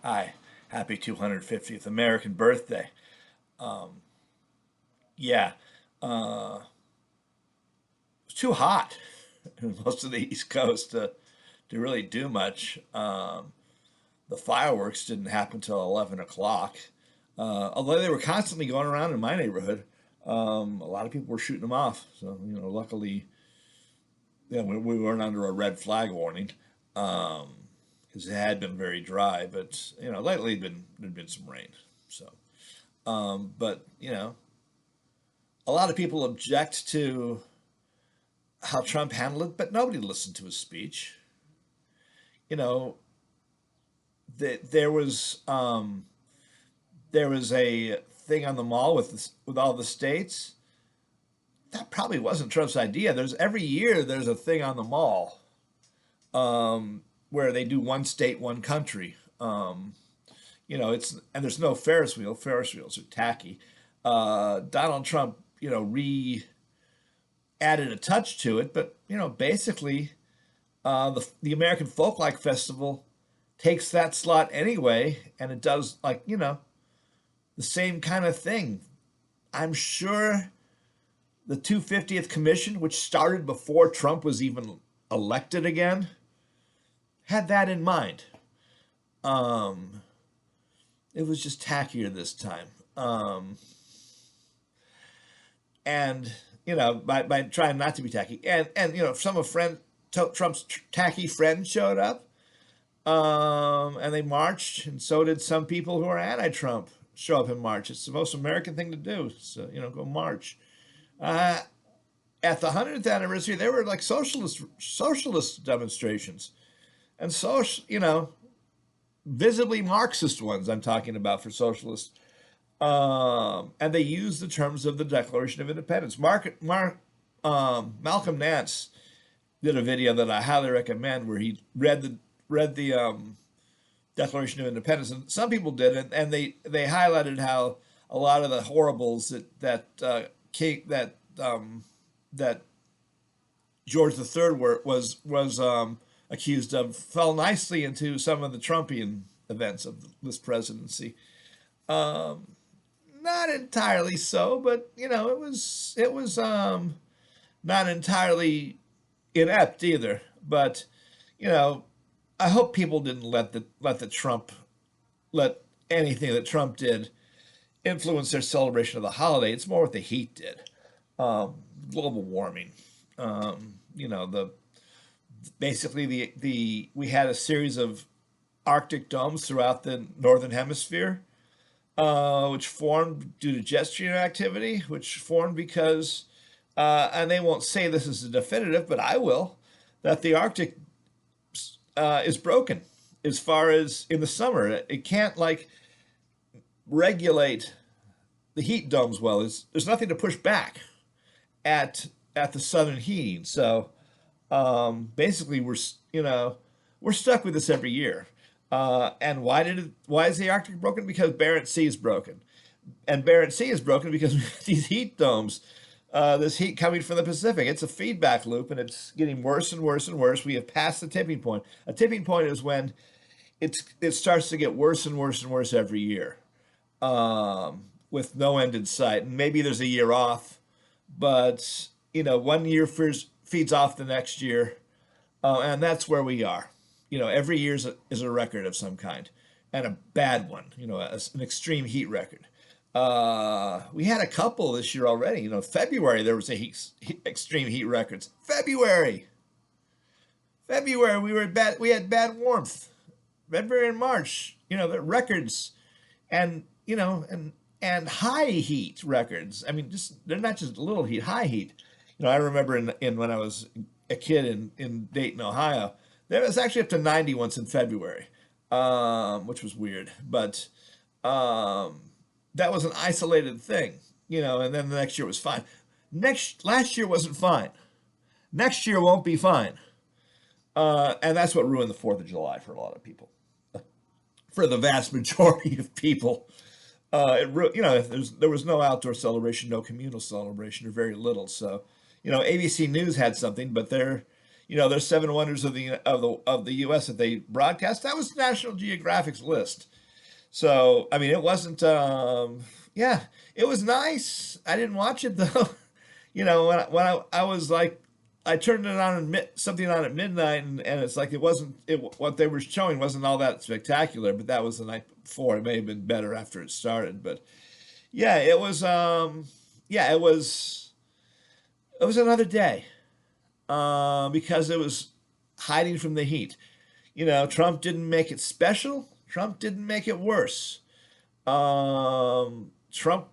Hi, happy 250th American birthday. Um, yeah, it's too hot in most of the East Coast to really do much. The fireworks didn't happen till 11 o'clock. Although they were constantly going around in my neighborhood, a lot of people were shooting them off. So, luckily, yeah, we weren't under a red flag warning because it had been very dry. But, lately there'd been some rain. So, but, a lot of people object to how Trump handled it, but nobody listened to his speech. You know, there was there was a thing on the mall with all the states. That probably wasn't Trump's idea. There's every year there's a thing on the mall where they do one state, one country. It's and there's no Ferris wheel. Ferris wheels are tacky. Donald Trump, re added a touch to it, but basically, the American Folklife Festival takes that slot anyway, and it does the same kind of thing. I'm sure the 250th Commission, which started before Trump was even elected again, had that in mind. Um, it was just tackier this time. And by trying not to be tacky, and some of Trump's tacky friends showed up, and they marched, and so did some people who are anti-Trump show up and march. It's the most American thing to do. So go march. Uh, at the 100th anniversary, there were like socialist demonstrations, and visibly Marxist ones. I'm talking about for socialists. And they used the terms of the Declaration of Independence. Malcolm Nance did a video that I highly recommend where he read the Declaration of Independence, and some people did, and they highlighted how a lot of the horribles that George III was accused of fell nicely into some of the Trumpian events of this presidency. Um, Not entirely so, but it was not entirely inept either. But you know, I hope people didn't let anything that Trump did influence their celebration of the holiday. It's more what the heat did. Global warming. The basically the we had a series of Arctic domes throughout the northern hemisphere, which formed due to jet stream activity, which formed because, and they won't say this is a definitive, but I will, that the Arctic is broken as far as in the summer. It can't regulate the heat domes well. There's nothing to push back at the southern heating. So basically, we're stuck with this every year. And why is the Arctic broken? Because Barents Sea is broken, and Barents Sea is broken because these heat domes, this heat coming from the Pacific. It's a feedback loop, and it's getting worse and worse and worse. We have passed the tipping point. A tipping point is when it starts to get worse and worse and worse every year, with no end in sight. And maybe there's a year off, but one year feeds off the next year, and that's where we are. Every year is a record of some kind, and a bad one. An extreme heat record. We had a couple this year already. February there was extreme heat records. February we were bad. We had bad warmth. February and March, the records, and and high heat records. I mean, just they're not just little heat, high heat. I remember in when I was a kid in Dayton, Ohio, there was actually up to 90 once in February, which was weird, but that was an isolated thing, and then the next year was fine. Last year wasn't fine. Next year won't be fine. And that's what ruined the 4th of July for a lot of people. For the vast majority of people, there was no outdoor celebration, no communal celebration, or very little. So, ABC News had something, but they're, there's seven wonders of the U.S. that they broadcast. That was National Geographic's list. So I mean, it wasn't. Yeah, it was nice. I didn't watch it though. I was like, I turned it on something on at midnight, and it's like it wasn't. What they were showing wasn't all that spectacular. But that was the night before. It may have been better after it started. But yeah, it was. Yeah, it was. It was another day. Because it was hiding from the heat. Trump didn't make it special. Trump didn't make it worse. Trump,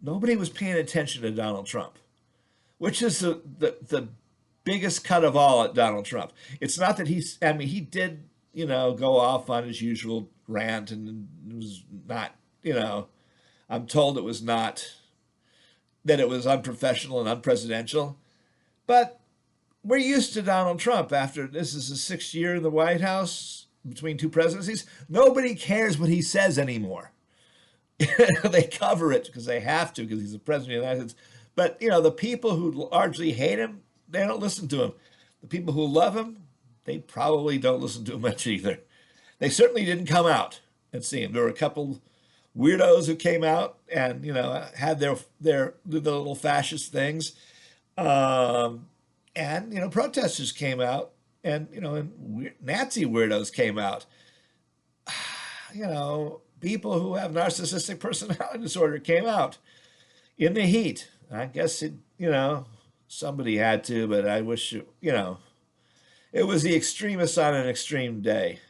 nobody was paying attention to Donald Trump, which is the biggest cut of all at Donald Trump. It's not that I mean, he did, go off on his usual rant, and it was not, I'm told it was not, that it was unprofessional and unpresidential. But we're used to Donald Trump. After this is his sixth year in the White House between two presidencies, nobody cares what he says anymore. They cover it because they have to, because he's the president of the United States. But the people who largely hate him, they don't listen to him. The people who love him, they probably don't listen to him much either. They certainly didn't come out and see him. There were a couple weirdos who came out and had their little fascist things. And protesters came out, and Nazi weirdos came out. People who have narcissistic personality disorder came out in the heat. I guess somebody had to, but I wish it was the extremists on an extreme day.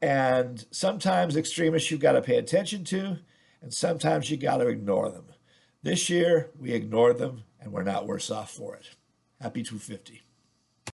And sometimes extremists you've got to pay attention to, and sometimes you got to ignore them. This year we ignored them, and we're not worse off for it. Happy 250.